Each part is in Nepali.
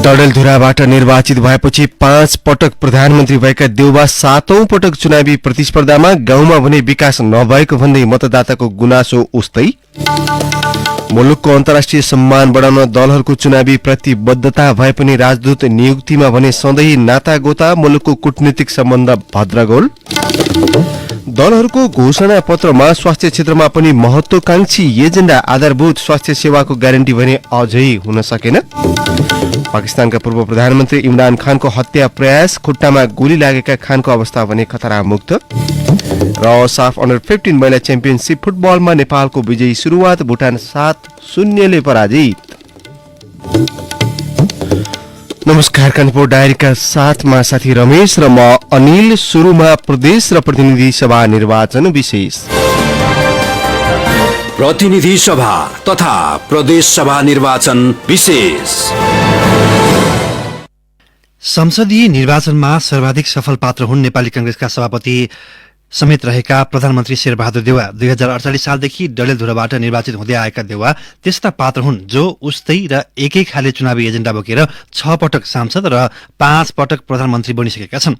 डडेलधुराबाट निर्वाचित भएपछि 5 पटक प्रधानमन्त्री भएका देउबा 7औं पटक चुनावी प्रतिस्पर्धामा गाउँमा भने विकास नभएको भन्दै मतदाताको गुनासो उस्तै। मुलुकको अन्तर्राष्ट्रिय सम्मान बढाउन दलहरूको चुनावी प्रतिबद्धता भए पनि राजदूत नियुक्तिमा भने सधैँ नातागोता मुलुकको कूटनीतिक सम्बन्ध भद्रगोल। दलहरूको घोषणा पत्रमा स्वास्थ्य क्षेत्रमा पनि महत्वाकांक्षी एजेन्डा आधारभूत स्वास्थ्य सेवाको ग्यारेन्टी भने अझै हुन सकेन। पाकिस्तानका पूर्व प्रधानमन्त्री इमरान खानको हत्या प्रयास, खुट्टामा गोली लागेका खानको अवस्था भने खतरामुक्त। र साफ अन्डर 15 महिला च्याम्पियनशिप फुटबलमा नेपालको विजयी सुरुवात, भुटान 7-0 पराजित। नमस्कार, कानपुर डायरीका साथमा साथी रमेश र म अनिल। सुरुमा प्रदेश र प्रतिनिधि सभा निर्वाचन विशेष। प्रतिनिधि सभा तथा प्रदेश सभा निर्वाचन विशेष। संसदीय निर्वाचनमा सर्वाधिक सफल पात्र हुन् नेपाली कांग्रेसका सभापति समेत रहेका प्रधानमन्त्री शेरबहादुर देउवा। 2048 सालदेखि डडेलधुराबाट निर्वाचित हुँदै आएका देउवा त्यस्ता पात्र हुन् जो उस्तै र एकै खाले चुनावी एजेन्डा बोकेर 6 पटक सांसद र 5 पटक प्रधानमन्त्री बनिसकेका छन्।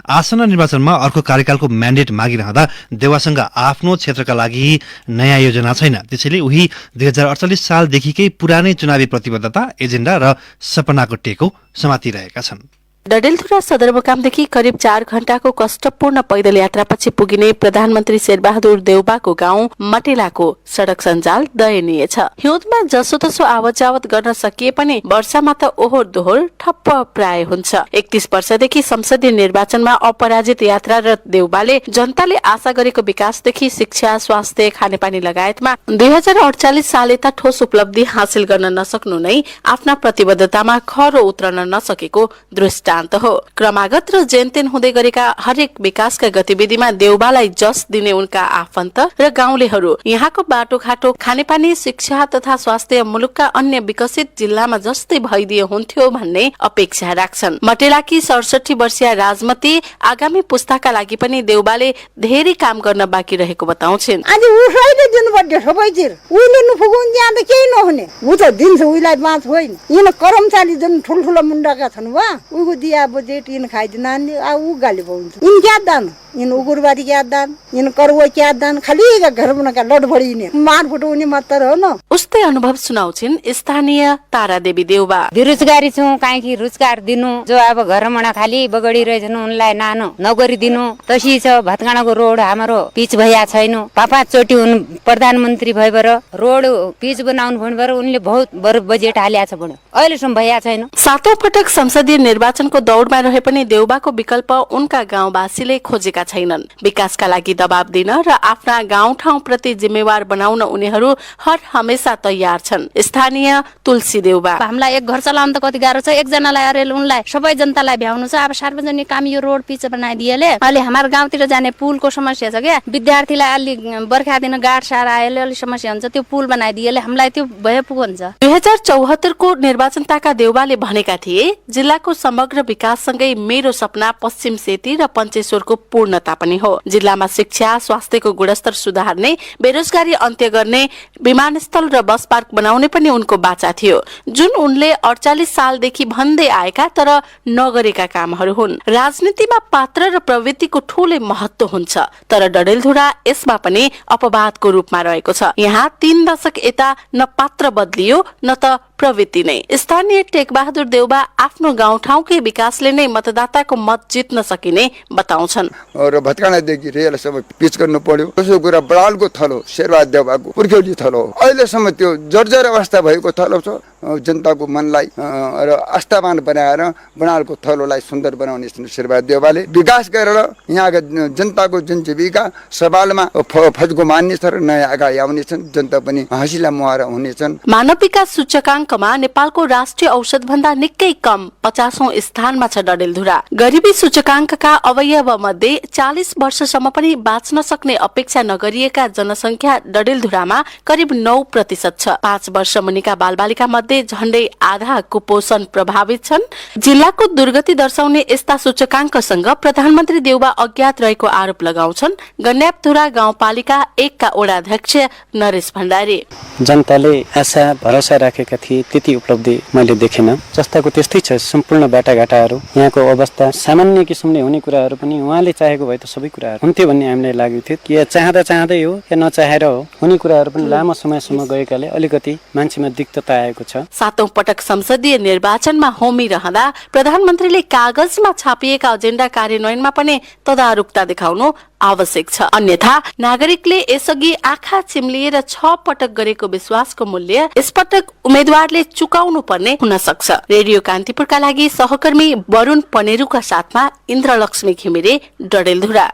आसन्न निर्वाचनमा अर्को कार्यकालको म्यान्डेट मागिरहँदा देउवासँग आफ्नो क्षेत्रका लागि नयाँ योजना छैन। त्यसैले उही 2048 सालदेखिकै पुरानै चुनावी प्रतिबद्धता, एजेन्डा र सपनाको टेको समातिरहेका छन्। डडेलधुरा सदरमुकामदेखि करिब 4 घण्टाको कष्टपूर्ण पैदल यात्रापछि पुगिने प्रधानमन्त्री शेरबहादुर देउवाको गाउँ मटेलाको सड़क सञ्जाल दयनीय छ। हिउँदमा जसोतसो आवत जावत गर्न सकिए पनि वर्षामा त ओहोर दोहोर ठप्प प्राय हुन्छ। 31 वर्षदेखि संसदीय निर्वाचनमा अपराजित यात्रारत देउवाले जनताले आशा गरेको विकासदेखि शिक्षा, स्वास्थ्य, खानेपानी लगायतमा 2048 साल यता ठोस उपलब्धि हासिल गर्न नसक्नु नै आफ्ना प्रतिबद्धतामा खरो उत्रन नसकेको दृष्टान्त हो। क्रमागत र जेनतेन हुँदै गरेका हरेक विकासका गतिविधिमा देउवालाई जस दिने उनका आफन्त र गाउँलेहरू यहाँको बाटोघाटो, खानेपानी, शिक्षा तथा स्वास्थ्य मुलुकका अन्य विकसित जिल्लामा जस्तै भइदिए हुन्थ्यो भन्ने अपेक्षा राख्छन्। मटेलाकी 67 वर्षीय राजमती आगामी पुस्ताका लागि पनि देउवाले धेरै काम गर्न बाँकी रहेको बताउँछिन्। आज उसैले दिनुपर्छ सबैतिर, उहिले नफुगुन त्यहाँ त केही नहुने, उ त दिन्छ उइलाई बाँच होइन। यिन कर्मचारी जुन ठुल्ठुलो मुन्डाका छन् वा उको दिया बजेट इन खाइदिन ऊ गाली पाउँछ। इन क्या दान, इन उगुरबारी क्या दान, इन करुवा क्या दान, खाली घर बनाका लडबडी ने मार फुटाउने मात्र हो न। उस्तै अनुभव सुनाउँछिन् स्थानीय तारा देवी देउवा। बेरोजगारी छौं, काहीँ रोजगार दिनु, जो अब घरमा खाली बगडी रहेछन् उनलाई नानो नगरी दिनु। तसी छ भतगाडाको रोड हाम्रो पिच भइया छैन। 5 चोटि उन प्रधानमन्त्री भएबर रोड पिच बनाउनु भन्बर उनले बहुत बढी बजेट हाल्या छ भन्यो, अहिलेसम्म भइया छैन। 7औं पटक संसदीय निर्वाचनको दौडमा रहे पनि देउवाको विकल्प उनका गाउँवासीले खोजेका छैनन्। विकासका लागि दबाब दिन र आफ्ना गाउँठाउँ प्रति जिम्मेवार बनाउन उनीहरू हर हमेशा तयार छन्। स्थानीय तुलसी देउवा। हामीलाई एक घर चलाउन त कति गाह्रो छ, एकजनालाई अरे उनलाई सबै जनतालाई भ्याउनु छ। अब सार्वजनिक काम यो रोड पिच बनाइदिएले अहिले हाम्रो गाउँतिर जाने पुलको समस्या छ क्या, विद्यार्थीलाई अलि बर्खा दिन गाड सार आएले अलि समस्या हुन्छ, त्यो पुल बनाइदिएले हामीलाई त्यो भए पुगन्छ। 2074 को निर्वाचनताका देउवाले भनेका थिए जिल्लाको समग्र विकाससँगै मेरो सपना पश्चिम सेती र पञ्चेश्वरको पूर्णता पनि हो। जिल्लामा शिक्षा, स्वास्थ्यको गुणस्तर सुधार्ने, बेरोजगारी अन्त्य गर्ने, विमानस्थल र बस पार्क बनाउने पनि उनको बाचा थियो, जुन उनले 48 सालदेखि भन्दै आएका तर नगरेका कामहरू हुन्। राजनीतिमा पात्र र प्रवृत्तिको ठूलै महत्व हुन्छ, तर डडेलधुरा यसमा पनि अपवादको रूपमा रहेको छ। यहाँ 3 दशक यता न पात्र बदलियो न त प्रवृत्ति नै। स्थानीय टेकबहादुर देउवा आफ्नो गाउँठाउँकै विकासले नै मतदाताको मत जित्न सकिने बताउँछन्। र भतकाडादेखि रेलसम्म पिच गर्नु पर्यो। दोस्रो कुरा बडालको थलो शेरबहादुर देउवाको पुर्ख्यौली थलो अहिलेसम्म त्यो जर्जर अवस्था भएको थलो छ। जनताको मनलाई र आस्थावान बनाएर बडालको थलोलाई सुन्दर बनाउने शेरबहादुर देउवाले विकास गरेर यहाँका जनताको जुन जीविका सवालमा फजको मान्नेछ र नयाँ अगाडि आउनेछन्, जनता पनि हँसिला मुहाएर हुनेछन्। मानव विकास सूचकाङ्कमा नेपालको राष्ट्रिय औसत भन्दा निकै कम 50औं स्थानमा छ डडेलधुरा। गरिबी सूचकाङ्कका अवयव मध्ये 40 वर्षसम्म पनि बाँच्न सक्ने अपेक्षा नगरिएका जनसंख्या डडेलधुरामा करिब 9% छ। 5 वर्ष मुनिका बालबालिका मध्ये मध्ये झण्डै आधा कुपोषण प्रभावित छन्। जिल्लाको दुर्गति दर्शाउने यस्ता सूचकाङ्कसँग प्रधानमन्त्री देउबा अज्ञात रहेको आरोप लगाउँछन् गन्यापधुरा गाउँपालिका 1 का वडाध्यक्ष नरेश भण्डारी। जनताले आशा भरोसा राखेका थिए त्यति उपलब्धि मैले देखिन। जस्ताको त्यस्तै छ सम्पूर्ण बाटाघाटाहरू। यहाँको अवस्था सामान्य किसिमले हुने कुराहरू पनि उहाँले चाहेको भए त सबै कुराहरू हुन्थ्यो भन्ने हामीलाई लाग्यो थियो। कि चाहँदा चाहँदै हो या नचाहेर हो, हुने कुराहरू पनि लामो समयसम्म गएकाले अलिकति मान्छेमा दिक्कता आएको छ। 7औं पटक संसदीय निर्वाचनमा होमिरहँदा प्रधानमन्त्रीले कागजमा छापिएका एजेन्डा कार्यान्वयनमा पनि तदारुकता देखाउनु आवश्यक छ। अन्यथा नागरिकले यसअघि आँखा चिम्लिएर 6 पटक गरेको विश्वासको मूल्य यसपटक उम्मेद्वारले चुकाउनु पर्ने हुन सक्छ। रेडियो कान्तिपुरका लागि सहकर्मी वरुण पनेरुका साथमा इन्द्रलक्ष्मी घिमिरे, डडेलधुरा।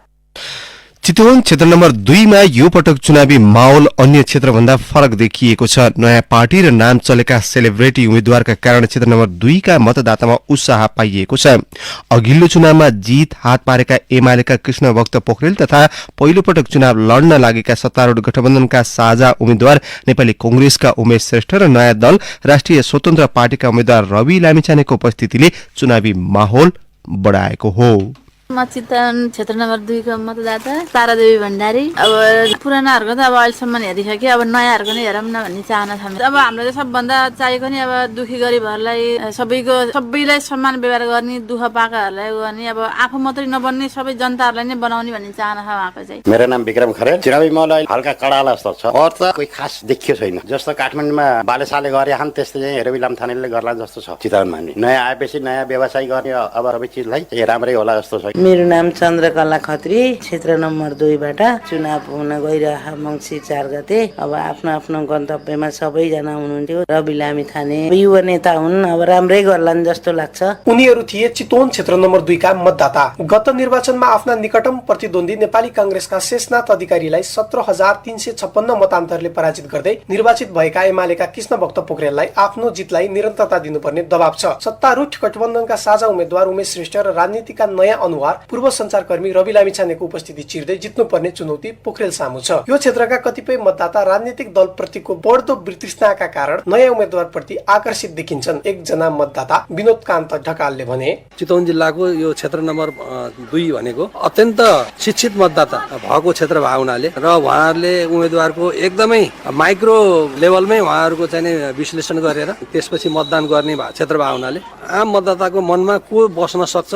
चितवन क्षेत्र नम्बर 2 मा यो पटक चुनावी माहौल अन्य क्षेत्रभन्दा फरक देखिएको छ। नयाँ पार्टी र नाम चलेका सेलिब्रिटी उम्मेद्वारका कारण क्षेत्र नम्बर 2 का मतदातामा उत्साह पाइएको छ। अघिल्लो चुनावमा जीत हात पारेका एमालेका कृष्णभक्त पोखरेल तथा पहिलो पटक चुनाव लड्न लागेका सत्तारूढ गठबन्धनका साझा उम्मेद्वार नेपाली कांग्रेसका उमेश श्रेष्ठ र नयाँ दल राष्ट्रिय स्वतन्त्र पार्टीका उम्मेद्वार रवि लामिछानेको उपस्थितिले चुनावी माहौल बढाएको हो। म चितवन क्षेत्र नम्बर 2 को मतदाता तारादेवी भण्डारी। अब पुरानाहरूको त अब अहिलेसम्म हेरिसक्यो, अब नयाँहरूको नै हेरौँ न भन्ने चाहना छ। अब हामीले सबभन्दा चाहेको नि अब दुखी गरिबहरूलाई सबैलाई सम्मान व्यवहार गर्ने, दुःख पाएकाहरूलाई गर्ने, अब आफू मात्रै नबन्ने सबै जनताहरूलाई नै बनाउने भन्ने चाहना छ उहाँको चाहिँ। मेरो नाम विक्रम खरेल। चुनावी माहौल हल्का कडाला जस्तो छ। और त कोही खास देखियो छैन। जस्तो काठमाडौँमा बालेसाले गरे छन् त्यस्तै चाहिँ रवि लामिछानेले गर्ला जस्तो छ। चितवनमा नि नयाँ आएपछि नयाँ व्यवसाय गर्ने अब रवि चिजलाई राम्रै होला जस्तो छ। मेरो नाम चन्द्रकला खत्री, क्षेत्र नम्बर 2 बाट चुनाव हुन गइरहेको मङ्सिर 4 गते। अब आफ्नो आफ्नो गन्तव्यमा सबैजना हुनुहुन्थ्यो। रवि लामिछाने युवा नेता हुन्, अब राम्रै गर्लान् जस्तो लाग्छ। उनीहरू थिए चितवन क्षेत्र नम्बर 2 का मतदाता। गत निर्वाचनमा आफ्ना निकटम प्रतिद्वन्दी नेपाली कांग्रेसका शेषनाथ अधिकारीलाई 17,356 मतान्तरले पराजित गर्दै निर्वाचित भएका एमालेका कृष्णभक्त पोखरेललाई आफ्नो जितलाई निरन्तरता दिनुपर्ने दबाव छ। सत्तारूढ गठबन्धनका साझा उम्मेद्वार उमेश श्रेष्ठ र राजनीतिका नयाँ अनुहार पूर्व संचारकर्मी रवि लामिछानेको उपस्थिति चिर्दै जित्नुपर्ने चुनौती पोखरेल सामु छ। यो क्षेत्रका कतिपय मतदाता राजनीतिक दलप्रतिको बढ्दो वितृष्णाका कारण नयाँ उम्मेद्वारप्रति आकर्षित देखिन्छन्। एकजना मतदाता विनोद कान्त ढकालले भने, चितवन जिल्लाको यो क्षेत्र नम्बर 2 भनेको अत्यन्त शिक्षित मतदाता भएको क्षेत्र भएको हुनाले र उहाँहरूले उम्मेद्वारको एकदमै माइक्रो लेभलमै उहाँहरूको चाहिँ विश्लेषण गरेर त्यसपछि मतदान गर्ने क्षेत्र भएको हुनाले आम मतदाताको मनमा को बस्न सक्छ,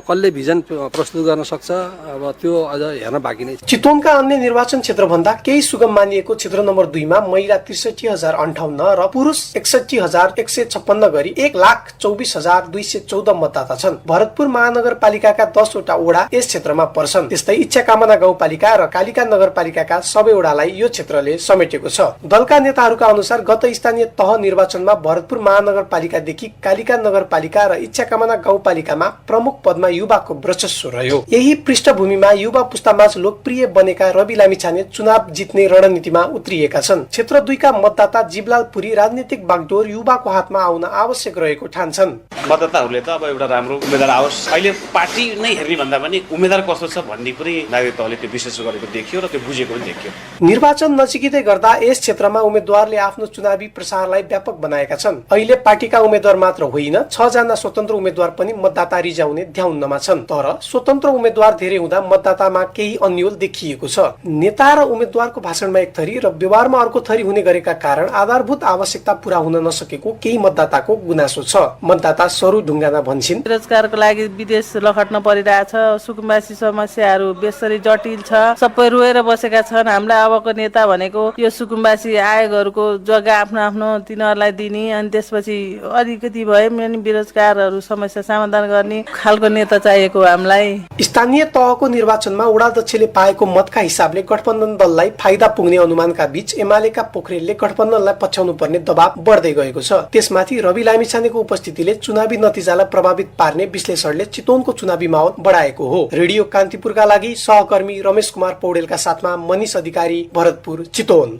कसले भिजन प्रस्तुत गर्न सक्छ, अब त्यो अझ हेर्न बाँकी नै छ। चितवनका अन्य निर्वाचन क्षेत्र भन्दा केही सुगम मानिएको क्षेत्र नम्बर 2 मा महिला 63,058 र पुरुष 61,156 गरी 1,24,214 मतदाता छन्। भरतपुर महानगरपालिकाका 10 वटा वडा यस क्षेत्रमा पर्छन्। त्यस्तै इच्छाकामना गाउँपालिका र कालिका नगरपालिकाका सबै वडालाई यो क्षेत्रले समेटेको छ। दलका नेताहरूका अनुसार गत स्थानीय तह निर्वाचनमा भरतपुर महानगरपालिकादेखि कालिका नगरपालिका र इच्छाकामना गाउँपालिकामा प्रमुख पदमा युवाको वर्चस्व रह्यो। यही पृष्ठभूमिमा युवा पुस्तामाझ लोकप्रिय बनेका रवि लामिछाने चुनाव जित्ने रणनीतिमा उत्रिएका छन्। क्षेत्र 2 का मतदाता जीवलाल पुरी राजनीतिक बागडोर युवाको हातमा आउन आवश्यक रहेको ठान्छन्। मतदाताहरूले त अब एउटा राम्रो उम्मेद्वार आओस्, अहिले पार्टी नै हेर्ने भन्दा पनि उम्मेद्वार कस्तो छ भन्ने कुरै नागरिकताले त्यो विश्लेषण गरेको देखियो र त्यो बुझेको पनि देखियो। निर्वाचन नजिकै गर्दा यस क्षेत्रमा उम्मेद्वारले आफ्नो चुनावी प्रसारलाई व्यापक बनाएका छन्। अहिले पार्टीका उम्मेद्वार मात्र होइन, 6 जना स्वतन्त्र उम्मेद्वार पनि मतदाता रिजाउने ध्याउनमा छन्। तर स्वतन्त्र उम्मेद्वार धेरै हुँदा मतदातामा केही अन्यल देखिएको छ। नेता र उम्मेद्वारको भाषणमा एक थरी र व्यवहारमा अर्को थरी हुने गरेका कारण आधारभूत आवश्यकता पूरा हुन नसकेको केही मतदाताको गुनासो छ। मतदाता सरू ढुङ्गाना भन्छन्, रोजगारको लागि विदेश लखट्न परिरहेछ, सुकुम्बासी समस्याहरू बेसरी जटिल छ, सबै रोएर बसेका छन्। हामीलाई अबको नेता भनेको यो सुकुम्बासी आयोगहरूको जग्गा आफ्नो आफ्नो तिनीहरूलाई दिने, अनि त्यसपछि अलिकति भए पनि बेरोजगारहरू समस्या समाधान गर्ने खालको नेता चाहिएको हामीलाई। स्थानीय तहको निर्वाचनमा वडाध्यक्षले पाएको मतका हिसाबले गठबन्धन दललाई फाइदा पुग्ने अनुमानका बीच एमालेका पोखरेलले गठबन्धनलाई पछ्याउनु पर्ने दबाव बढ्दै गएको छ। त्यसमाथि रवि लामिछानेको उपस्थितिले चुनावी नतिजालाई प्रभावित पार्ने विश्लेषणले चितवनको चुनावी माहौल बढाएको हो। रेडियो कान्तिपुरका लागि सहकर्मी रमेश कुमार पौडेलका साथमा मनिष अधिकारी, भरतपुर, चितवन।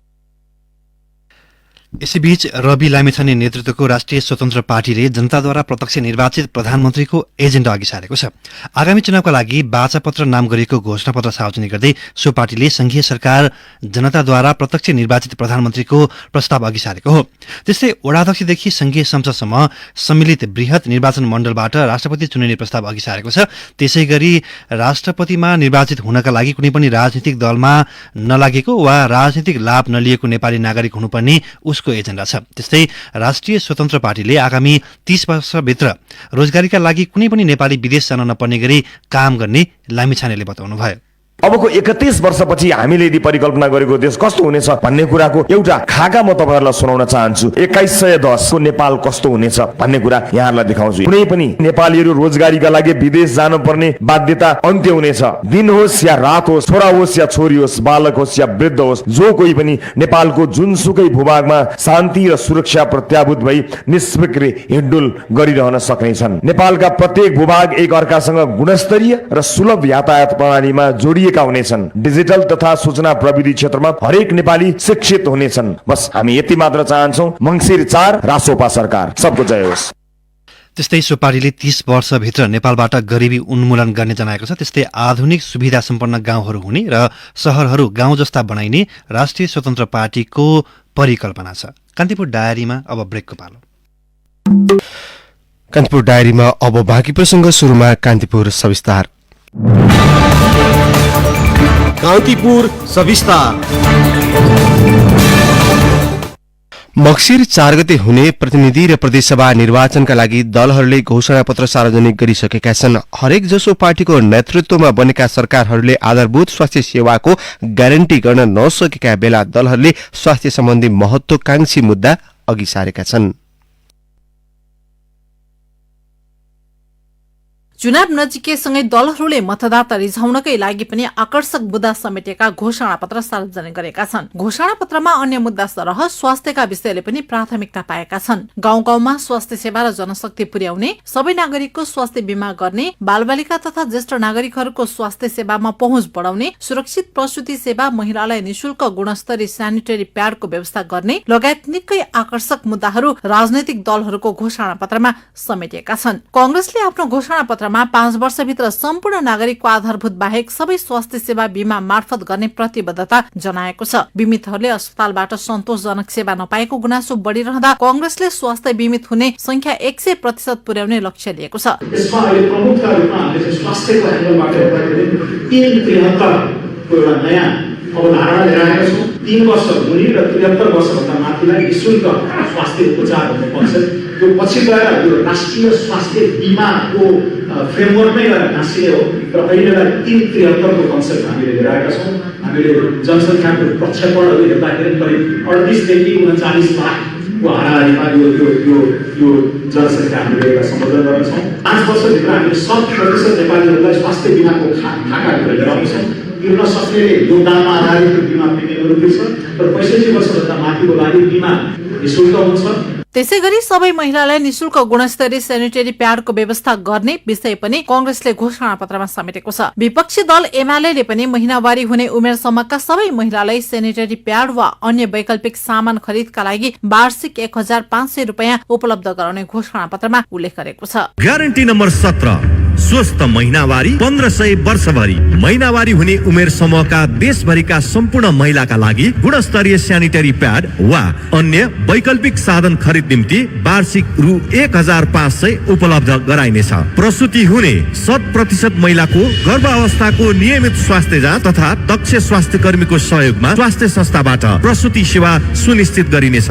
यसैबीच रवि लामिछाने नेतृत्वको राष्ट्रिय स्वतन्त्र पार्टीले जनताद्वारा प्रत्यक्ष निर्वाचित प्रधानमन्त्रीको एजेन्डा अघि सारेको छ। आगामी चुनावका लागि बाचापत्र नाम गरिएको घोषणापत्र सार्वजनिक गर्दै सो पार्टीले संघीय सरकार जनताद्वारा प्रत्यक्ष निर्वाचित प्रधानमन्त्रीको प्रस्ताव अघि सारेको हो। त्यस्तै वडाध्यक्षदेखि संघीय संसदसम्म सम्मिलित बृहत निर्वाचन मण्डलबाट राष्ट्रपति चुनिने प्रस्ताव अघि सारेको छ। त्यसैगरी राष्ट्रपतिमा निर्वाचित हुनका लागि कुनै पनि राजनीतिक दलमा नलागेको वा राजनीतिक लाभ नलिएको नेपाली नागरिक हुनुपर्ने उसको एजेन्डा छ। त्यस्तै राष्ट्रिय स्वतन्त्र पार्टीले आगामी 30 वर्षभित्र रोजगारीका लागि कुनै पनि नेपाली विदेश जान नपर्ने गरी काम गर्ने लामिछानेले बताउनुभयो। अबको 31 वर्षपछि हामीले यदि परिकल्पना गरेको देश कस्तो हुनेछ भन्ने कुराको एउटा खाका म तपाईहरुलाई सुनाउन चाहन्छु। 2110 को नेपाल कस्तो हुनेछ भन्ने कुरा यहाँहरुलाई देखाउँछु। कुनै पनि नेपालीहरु रोजगारीका लागि विदेश जानुपर्ने बाध्यता अन्त्य हुनेछ। दिन होस् या रात होस्, छोरा होस् या छोरी होस्, बालक होस् या वृद्ध होस्, जो कोही पनि नेपालको जुनसुकै भूभागमा शान्ति र सुरक्षा प्रत्याभूत भई निष्फिक्र हिँडडुल गरिरहन सक्नेछन्। नेपालका प्रत्येक भूभाग एक अर्कासँग गुणस्तरीय र सुलभ यातायात प्रणालीमा जोडिए हुनेछन्। डिजिटल तथा सूचना प्रविधि क्षेत्रमा हरेक नेपाली शिक्षित हुनेछन्। बस हामी यति मात्र चाहन्छौं। मंसिर 4 रासोपा सरकार सबको जय होस्। त्यस्तै सो पार्टीले 30 वर्षभित्र नेपालबाट गरिबी उन्मूलन गर्ने जनाएको छ। त्यस्तै आधुनिक सुविधा सम्पन्न गाउँहरू हुने र शहरहरू गाउँ जस्ता बनाइने राष्ट्रिय स्वतन्त्र पार्टीको परिकल्पना छ। कान्तिपुर डायरीमा अब ब्रेकको पालो। कान्तिपुर डायरीमा अब बाँकी प्रसंग। सुरुमा कान्तिपुर सविस्तार। कान्तिपुर सविस्तार। मक्सिर 4 गते हुने प्रतिनिधि र प्रदेशसभा निर्वाचनका लागि दलहरूले घोषणापत्र सार्वजनिक गरिसकेका छन्। हरेक जसो पार्टीको नेतृत्वमा बनेका सरकारहरूले आधारभूत स्वास्थ्य सेवाको ग्यारेन्टी गर्न नसकेका बेला दलहरूले स्वास्थ्य सम्बन्धी महत्वाकांक्षी मुद्दा अघि सारेका छन्। चुनाव नजिकैसँगै दलहरूले मतदाता रिझाउनकै लागि पनि आकर्षक मुद्दा समेटेका घोषणापत्र सार्वजनिक गरेका छन्। घोषणापत्रमा अन्य मुद्दा सरह स्वास्थ्यका विषयले पनि प्राथमिकता पाएका छन्। गाउँ गाउँमा स्वास्थ्य सेवा र जनशक्ति पुर्याउने, सबै नागरिकको स्वास्थ्य बीमा गर्ने, बालबालिका तथा ज्येष्ठ नागरिकहरूको स्वास्थ्य सेवामा पहुँच बढाउने, सुरक्षित प्रसूति सेवा, महिलालाई निशुल्क गुणस्तरीय स्यानिटरी प्याडको व्यवस्था गर्ने लगायत निकै आकर्षक मुद्दाहरू राजनैतिक दलहरूको घोषणापत्रमा समेटिएका छन्। कांग्रेसले आफ्नो घोषणापत्र 5 वर्षभित्र सम्पूर्ण नागरिकको आधारभूत बाहेक सबै स्वास्थ्य सेवा बीमा मार्फत गर्ने प्रतिबद्धता जनाएको छ। बिमितहरूले अस्पतालबाट सन्तोषजनक सेवा नपाएको गुनासो बढ़िरहँदा कांग्रेसले स्वास्थ्य बिमित हुने संख्या 100% पुर्याउने लक्ष्य लिएको छ। यसमा अहिले प्रमुखता रूपमा हामीले स्वास्थ्यको एंगलबाट हेर्दाखेरि 373 को एउटा नयाँ अवधारणा लिएर आएका छौँ। 3 वर्ष मुनि र 73 वर्षभन्दा माथिलाई निशुल्क स्वास्थ्य उपचार भन्ने कन्सेप्ट यो पछि गएर यो राष्ट्रिय स्वास्थ्य बीमाको फ्रेमवर्कमै गएर नासिने हो र अहिलेलाई 373 को कन्सेप्ट हामीले लिएर आएका छौँ। हामीले जनसङ्ख्याको प्रक्षेपणहरू हेर्दाखेरि करिब 38 देखि 39 लाखको हाराहारीमा यो जनसङ्ख्या हामीले एउटा सम्बोधन गर्नेछौँ। 5 वर्षभित्र हामीले 100% नेपालीहरूलाई स्वास्थ्य बीमाको खाकाहरू लिएर आउँछौँ। तिर्न सक्नेले योगदानमा आधारित बीमा प्रिमियमहरू तिर्छ र 65 वर्षभन्दा माथिको लागि बीमा निशुल्क हुन्छ। त्यसैगरी सबै महिलालाई निशुल्क गुणस्तरीय सेनिटरी प्याडको व्यवस्था गर्ने विषय पनि कांग्रेसले घोषणापत्रमा समेटेको छ। विपक्षी दल एमाले पनि महिनावारी हुने उमेरसम्मका सबै महिलालाई सेनिटरी प्याड वा अन्य वैकल्पिक सामान खरिदका लागि वार्षिक 1500 रुपैयाँ उपलब्ध गराउने घोषणापत्रमा उल्लेख गरेको छ। ग्यारेन्टी नम्बर 17 स्वस्थ महिनावारी 1500 वर्षभरि। महिनावारी हुने उमेर समूहका देशभरिका सम्पूर्ण महिलाका लागि गुणस्तरीय स्यानिटरी प्याड वा अन्य वैकल्पिक साधन खरिद निम्ति वार्षिक रु 1500 उपलब्ध गराइनेछ। प्रसूति हुने 100% महिलाको गर्भावस्थाको नियमित स्वास्थ्य जाँच तथा दक्ष स्वास्थ्य कर्मीको सहयोगमा स्वास्थ्य संस्थाबाट प्रसूति सेवा सुनिश्चित गरिनेछ।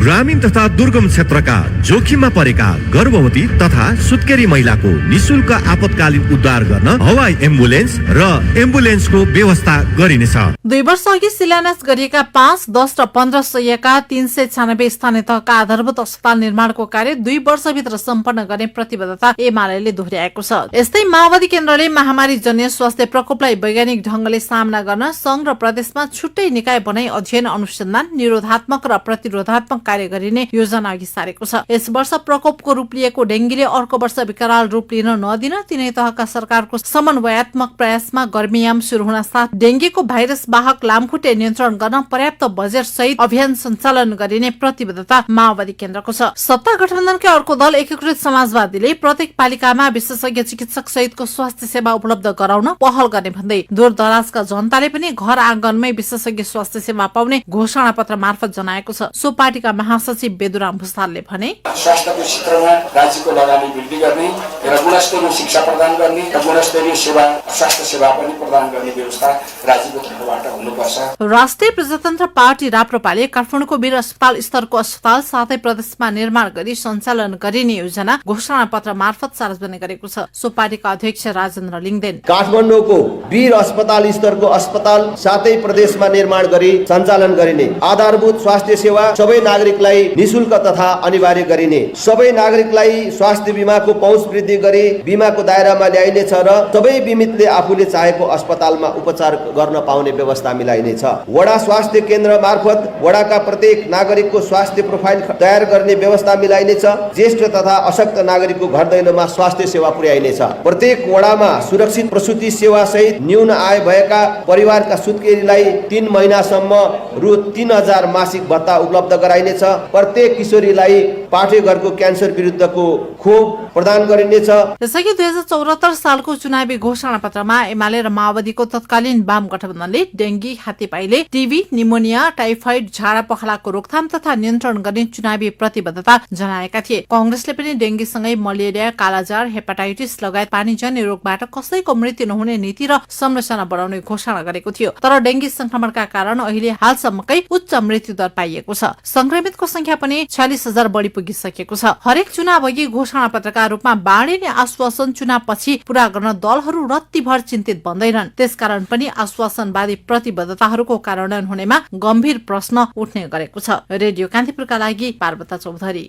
ग्रामीण तथा दुर्गम क्षेत्रका जोखिममा परेका गर्भवती तथा सुत्केरी महिलाको निशुल्क आपतकालीन उद्धार गर्न हवाई एम्बुलेन्स र एम्बुलेन्सको व्यवस्था गरिनेछ। 2 वर्ष अघि शिलान्यास गरिएका 5, 10 र 15 सयका 396 स्थानीय तहका आधारभूत अस्पताल निर्माणको कार्य 2 वर्षभित्र सम्पन्न गर्ने प्रतिबद्धता एमाले दोहोर्याएको छ। यस्तै माओवादी केन्द्रले महामारी जन्य स्वास्थ्य प्रकोपलाई वैज्ञानिक ढंगले सामना गर्न संघ र प्रदेशमा छुट्टै निकाय बनाई अध्ययन अनुसन्धान निरोधात्मक र प्रतिरोधात्मक कार्य गरिने योजना अघि सारेको छ। यस वर्ष प्रकोपको रूप लिएको डेंगीले अर्को वर्ष विकराल रूप लिन नदिन तीनै तहका सरकारको समन्वयात्मक प्रयासमा गर्मीयाम शुरू हुन साथ डेंगीको भाइरस वाहक लामखुट्टे नियन्त्रण गर्न पर्याप्त बजेट सहित अभियान सञ्चालन गरिने प्रतिबद्धता माओवादी केन्द्रको छ। सत्ता गठबन्धनकै अर्को दल एकीकृत समाजवादीले प्रत्येक पालिकामा विशेषज्ञ चिकित्सक सहितको स्वास्थ्य सेवा उपलब्ध गराउन पहल गर्ने भन्दै दूरदराजका जनताले पनि घर आँगनमै विशेषज्ञ स्वास्थ्य सेवा पाउने घोषणा पत्र मार्फत जनाएको छ। सो पार्टीका महासचिव बेदुराम भुसालले भने स्वास्थ्यको क्षेत्रमा राज्यको लगानी वृद्धि गर्ने र गुणस्तरीय शिक्षा प्रदान गर्ने र गुणस्तरीय सेवा स्वास्थ्य सेवा पनि प्रदान गर्ने व्यवस्था राज्यको तर्फबाट हुनुपर्छ। राष्ट्रिय प्रजातन्त्र पार्टी राप्रपाले काठमाडौँको वीर अस्पताल स्तरको अस्पताल साथै प्रदेशमा निर्माण गरी सञ्चालन गरिने योजना घोषणा पत्र मार्फत सार्वजनिक गरेको छ। सो पार्टीका अध्यक्ष राजेन्द्र लिङदेन काठमाडौँको वीर अस्पताल स्तरको अस्पताल साथै प्रदेशमा निर्माण गरी सञ्चालन गरिने, आधारभूत स्वास्थ्य सेवा सबै नागरिकलाई निशुल्क तथा अनिवार्य गरिने, सबै नागरिकलाई स्वास्थ्य बीमाको पहुँच वृद्धि गरी बीमाको दायरामा ल्याइनेछ र सबै बिमितले आफूले चाहेको अस्पतालमा उपचार गर्न पाउने व्यवस्था मिलाइनेछ। वडा स्वास्थ्य केन्द्र मार्फत वडाका प्रत्येक नागरिकको स्वास्थ्य प्रोफाइल तयार गर्ने व्यवस्था मिलाइनेछ। ज्येष्ठ तथा अशक्त नागरिकको घर दैलोमा स्वास्थ्य सेवा पुर्याइनेछ। प्रत्येक वडामा सुरक्षित प्रसूति सेवा सहित न्यून आय भएका परिवारका सुत्केरीलाई 3 महिनासम्म रु 3000 मासिक भत्ता उपलब्ध गराइनेछ। प्रत्येक किशोरीलाई पाठेघरको क्यान्सर विरुद्धको खोप प्रदान गरिनेछ। यसअघि 2074 सालको चुनावी घोषणा पत्रमा एमाले र माओवादीको तत्कालीन वाम गठबन्धनले डेंगी, हात्तीपाइले, टीबी, निमोनिया, टाइफाइड, झाडा पखालाको रोकथाम तथा नियन्त्रण गर्ने चुनावी प्रतिबद्धता जनाएका थिए। कांग्रेसले पनि डेंगीसँगै मलेरिया, कालाजार, हेपाटाइटिस लगायत पानीजन्य रोगबाट कसैको मृत्यु नहुने नीति र संरचना बनाउने घोषणा गरेको थियो। तर डेंगी संक्रमणका कारण अहिले हालसम्मकै उच्च मृत्युदर पाइएको छ। संक्रमितको संख्या पनि 46,000 बढी पुगिसकेको छ। हरेक चुनाव अघि घोषणा पत्रका रूपमा बाँडिने आश्वासन चुनावपछि पूरा गर्न दलहरू रत्तीभर चिन्तित बन्दैनन्। त्यसकारण पनि आश्वासनवादी प्रतिबद्धताहरूको कार्यान्वयन हुनेमा गम्भीर प्रश्न उठ्ने गरेको छ। रेडियो कान्तिपुरका लागि पार्वता चौधरी।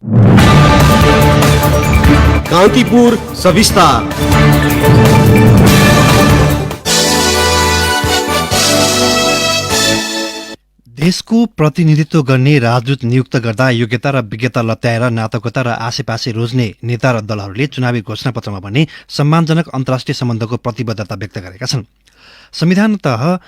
कान्तिपुर सविस्तार। देशको प्रतिनिधित्व गर्ने राजदूत नियुक्त गर्दा योग्यता र विज्ञता लत्याएर नातकता र आसेपासे रोज्ने नेता र दलहरूले चुनावी घोषणापत्रमा भने सम्मानजनक अन्तर्राष्ट्रिय सम्बन्धको प्रतिबद्धता व्यक्त गरेका छन्। संविधानतः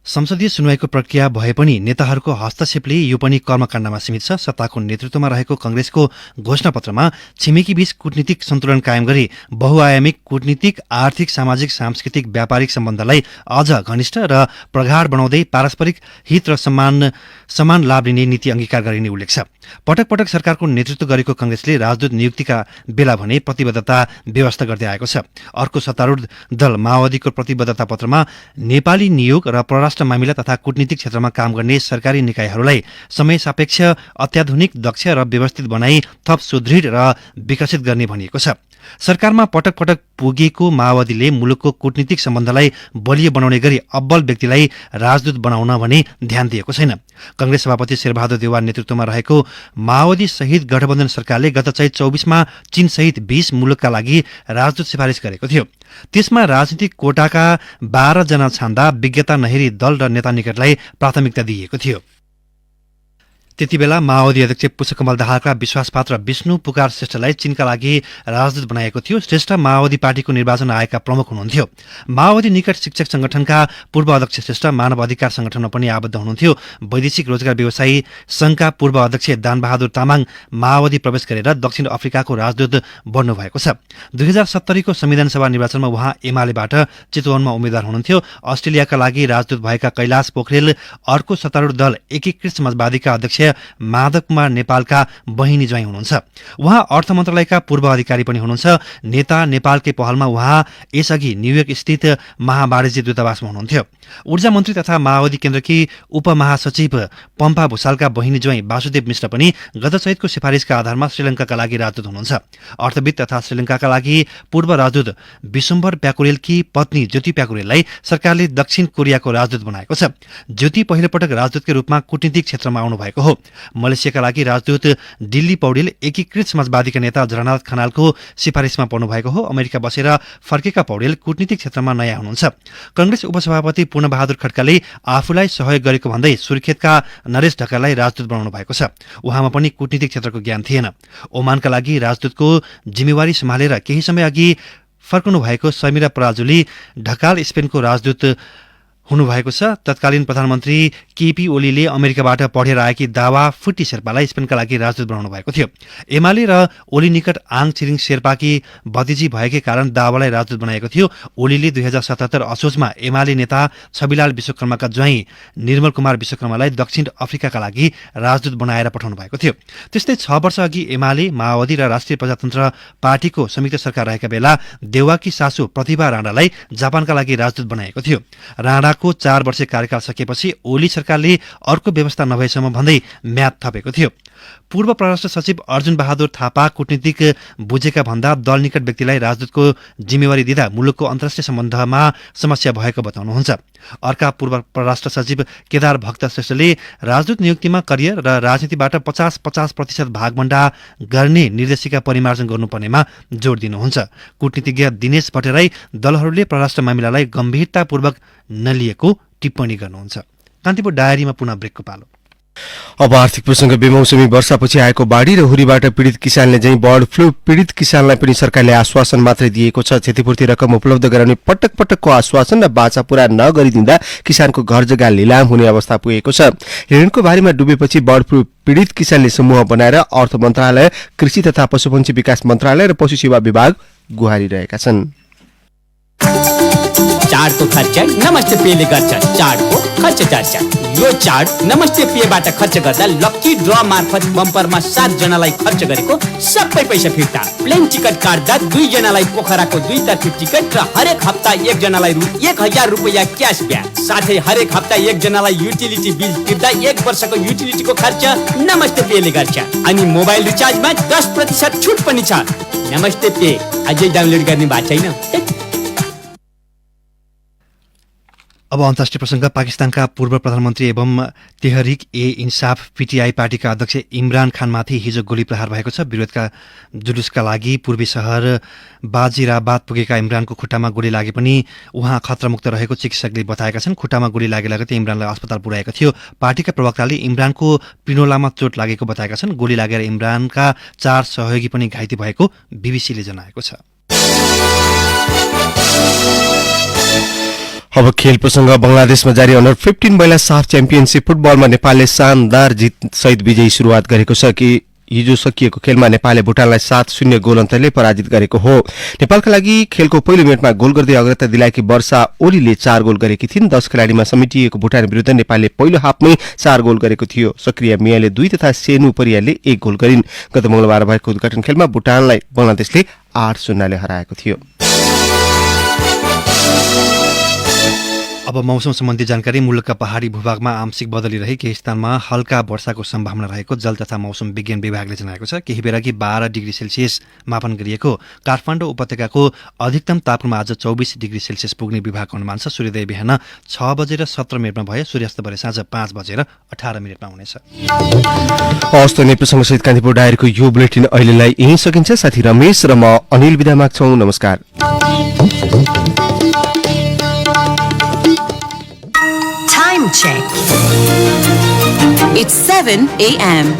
संसदीय सुनवाईको प्रक्रिया भए पनि नेताहरूको हस्तक्षेपले यो पनि कर्मकाण्डमा सीमित छ। सत्ताको नेतृत्वमा रहेको कांग्रेसको घोषणापत्रमा छिमेकी बीच कूटनीतिक सन्तुलन कायम गरी बहुआयामिक कूटनीतिक, आर्थिक, सामाजिक, सांस्कृतिक, व्यापारिक सम्बन्धलाई अझ घनिष्ठ र प्रगाढ बनाउँदै पारस्परिक हित र समान लाभ लिने नीति अंगीकार गरिने उल्लेख छ। पटक पटक सरकारको नेतृत्व गरेको कांग्रेसले राजदूत नियुक्तिका बेला भने प्रतिबद्धता व्यवस्था गर्दै आएको छ। अर्को सत्तारूढ दल माओवादीको प्रतिबद्धता पत्रमा नेपाली नियोग र परराष्ट्र मामिला तथा कूटनीतिक क्षेत्रमा काम गर्ने सरकारी निकायहरूलाई समय सापेक्ष, अत्याधुनिक, दक्ष र व्यवस्थित बनाई थप सुदृढ र विकसित गर्ने भनिएको छ। सरकारमा पटक पटक पुगेको माओवादीले मुलुकको कूटनीतिक सम्बन्धलाई बलियो बनाउने गरी अब्बल व्यक्तिलाई राजदूत बनाउन भने ध्यान दिएको छैन। कांग्रेस सभापति शेरबहादुर देउवा नेतृत्वमा रहेको माओवादी सहित गठबन्धन सरकारले गत चैत 24मा चीन सहित 20 मुलुकका लागि राजदूत सिफारिस गरेको थियो। त्यसमा राजनीतिक कोटाका 12 जना छान्दा विज्ञता नहेरी दल र नेता निकटलाई प्राथमिकता दिइएको थियो। त्यतिबेला माओवादी अध्यक्ष पुष्पकमल दाहालका विश्वासपात्र विष्णु पुकार श्रेष्ठलाई चीनका लागि राजदूत बनाएको थियो। श्रेष्ठ माओवादी पार्टीको निर्वाचन आयोगका प्रमुख हुनुहुन्थ्यो। माओवादी निकट शिक्षक संगठनका पूर्व अध्यक्ष श्रेष्ठ मानव अधिकार संगठनमा पनि आबद्ध हुनुहुन्थ्यो। वैदेशिक रोजगार व्यवसायी संघका पूर्व अध्यक्ष दानबहादुर तामाङ माओवादी प्रवेश गरेर दक्षिण अफ्रिकाको राजदूत बन्नुभएको छ। 2070 को संविधान सभा निर्वाचनमा उहाँ एमालेबाट चितवनमा उम्मेद्वार हुनुहुन्थ्यो। अस्ट्रेलियाका लागि राजदूत भएका कैलाश पोखरेल अर्को सत्तारूढ दल एकीकृत समाजवादीका अध्यक्ष माधव कुमार नेपालका बहिनी ज्वाइँ हुनुहुन्छ। उहाँ अर्थ मन्त्रालयका पूर्व अधिकारी पनि हुनुहुन्छ। नेता नेपालकै पहलमा उहाँ यसअघि न्युयोर्क स्थित महावाणिज्य दूतावासमा हुनुहुन्थ्यो। ऊर्जा मन्त्री तथा माओवादी केन्द्रकी उपमहासचिव पम्पा भूषालका बहिनी ज्वाइँ वासुदेव मिश्र पनि गत चैतको सिफारिसका आधारमा श्रीलङ्काका लागि राजदूत हुनुहुन्छ। अर्थविद तथा श्रीलङ्काका लागि पूर्व राजदूत विशुम्भर प्याकुरेलकी पत्नी ज्योति प्याकुरेललाई सरकारले दक्षिण कोरियाको राजदूत बनाएको छ। ज्योति पहिलोपटक राजदूतकै रूपमा कूटनीतिक क्षेत्रमा आउनु भएको हो। मलेसियाका लागि राजदूत दिल्ली पौडेल एकीकृत समाजवादीका नेता जगन्नाथ खनालको सिफारिसमा पर्नु भएको हो। अमेरिका बसेर फर्केका पौडेल कूटनीतिक क्षेत्रमा नयाँ हुनुहुन्छ। कांग्रेस उपसभापति पूर्णबहादुर खड्काले आफूलाई सहयोग गरेको भन्दै सुर्खेतका नरेश ढकाललाई राजदूत बनाउनु भएको छ। उहाँमा पनि कूटनीतिक क्षेत्रको ज्ञान थिएन। ओमानका लागि राजदूतको जिम्मेवारी सम्हालेर केही समय अघि फर्कनु भएको समिरा पराजुली ढकाल स्पेनको राजदूत हुनुभएको छ। तत्कालीन प्रधानमन्त्री केपी ओलीले अमेरिकाबाट पढेर आएकी दावा फुटी शेर्पालाई स्पेनका लागि राजदूत बनाउनु भएको थियो। एमाले र ओली निकट आङ छिरिङ शेर्पाकी भतिजी भएकै कारण दावालाई राजदूत बनाएको थियो। ओलीले 2077 असोजमा एमाले नेता छविलाल विश्वकर्माका ज्वाइँ निर्मल कुमार विश्वकर्मालाई दक्षिण अफ्रिकाका लागि राजदूत बनाएर पठाउनु भएको थियो। त्यस्तै 6 वर्ष अघि एमाले, माओवादी र राष्ट्रिय प्रजातन्त्र पार्टीको संयुक्त सरकार रहेका बेला देउवाकी सासू प्रतिभा राणालाई जापानका लागि राजदूत बनाएको थियो। राणा को 4 वर्षीय कार्यकाल सकेपछि ओली सरकारले अर्को व्यवस्था नभएसम्म भन्दै म्याद थपेको थियो। पूर्व परराष्ट्र सचिव अर्जुन बहादुर थापा कूटनीतिक बुझेका भन्दा दल निकट व्यक्तिलाई राजदूतको जिम्मेवारी दिँदा मुलुकको अन्तर्राष्ट्रिय सम्बन्धमा समस्या भएको बताउनुहुन्छ। अर्का पूर्व परराष्ट्र सचिव केदार भक्त श्रेष्ठले राजदूत नियुक्तिमा करियर र राजनीतिबाट 50-50% भागभण्डा गर्ने निर्देशिका परिमार्जन गर्नुपर्नेमा जोड दिनुहुन्छ। कूटनीतिज्ञ दिनेश भट्टराई दलहरूले परराष्ट्र मामिलालाई गम्भीरतापूर्वक नलिएको टिप्पणी गर्नुहुन्छ। कान्तिपुर डायरीमा पुनः ब्रेकको पालो। अब आर्थिक प्रसंग बेमौसमी वर्षापछि आएको बाढ़ी र हुरीबाट पीड़ित किसानले चाहिँ बर्ड फ्लू पीड़ित किसानलाई पनि सरकारले आश्वासन मात्रै दिएको छ। क्षतिपूर्ति रकम उपलब्ध गराउने पटक पटकको आश्वासन र बाचा पूरा नगरिदिँदा किसानको घर जग्गा लिलाम हुने अवस्था पुगेको छ। ऋणको भारीमा डुबेपछि बर्ड फ्लू पीड़ित किसानले समूह बनाएर अर्थ मन्त्रालय, कृषि तथा पशुपन्छी विकास मन्त्रालय र पशु सेवा विभाग गुहारिरहेका छन्। चाडको खर्च नमस्ते पेले गर्छ। चाडको खर्च चर्चा। यो चाड नमस्ते पेबाट खर्च गर्दा लकी ड्र मार्फत बम्परमा 7 जनालाई खर्च गरेको सबै पैसा फिर्ता। प्लेन टिकट काट्दा 2 जनालाई पोखराको 2 तर्फी टिकट र हरेक हप्ता 1 जनालाई 1000 रुपैयाँ क्यासब्याक। साथै हरेक हप्ता 1 जनालाई युटिलिटी बिल तिर्दा 1 वर्षको युटिलिटीको खर्च नमस्ते पेले गर्छ। अनि मोबाइल रिचार्जमा 10% छुट पनि छ। नमस्ते पे अझै डाउनलोड गर्ने भएको छैन? अब अन्तर्राष्ट्रिय प्रसंग। पाकिस्तानका पूर्व प्रधानमन्त्री एवं तेहरिक ए इन्साफ पीटीआई पार्टीका अध्यक्ष इमरान खानमाथि हिजो गोली प्रहार भएको छ। विरोधका जुलुसका लागि पूर्वी शहर बाजिराबाद पुगेका इमरानको खुट्टामा गोली लागे पनि उहाँ खतरामुक्त रहेको चिकित्सकले बताएका छन्। खुट्टामा गोली लागे लगतै इमरानलाई अस्पताल पुर्याएको थियो। पार्टीका प्रवक्ताले इमरानको पिनोलामा चोट लागेको बताएका छन्। गोली लागेर इमरानका 4 सहयोगी पनि घाइते भएको बीबीसीले जनाएको छ। अब खेल प्रसंग। बंगलादेशमा जारी अन्डर 15 महिला साफ च्याम्पियनशिप फुटबलमा नेपालले शानदार जित सहित विजयी शुरूआत गरेको छ कि हिजो सकिएको खेलमा नेपालले भुटानलाई 7-0 गोल अन्तरले पराजित गरेको हो। नेपालका लागि खेलको पहिलो मिनेटमा गोल गर्दै अग्रता दिलाएकी वर्षा ओलीले 4 गोल गरेकी थिइन्। 10 खेलाडीमा समेटिएको भुटान विरुद्ध नेपालले पहिलो हाफमै 4 गोल गरेको थियो। सक्रिय मियाले 2 तथा सेनु परियाले 1 गोल गरिन्। गत मंगलबार भएको उद्घाटन खेलमा भुटानलाई बंगलादेशले 8-0 ले हराएको थियो। अब मौसम सम्बन्धी जानकारी। मुलुकका पहाड़ी भूभागमा आंशिक बदली रही केही स्थानमा हल्का वर्षाको सम्भावना रहेको जल तथा मौसम विज्ञान विभागले जनाएको छ। केही बेरअघि 12 डिग्री सेल्सियस मापन गरिएको काठमाडौँ उपत्यकाको अधिकतम तापक्रम आज 24 डिग्री सेल्सियस पुग्ने विभागको अनुमान छ। सूर्योदय बिहान 6:17 भयो। सूर्यास्त भरे साँझ 5:18 हुनेछ। हस्त नै प्रसंगसहित कान्तिपुर डायरीको यो बुलेटिन अहिलेलाई यही सकिन्छ। साथी रमेश र म अनिल बिदा माग्छौं। नमस्कार। Check. It's 7 a.m.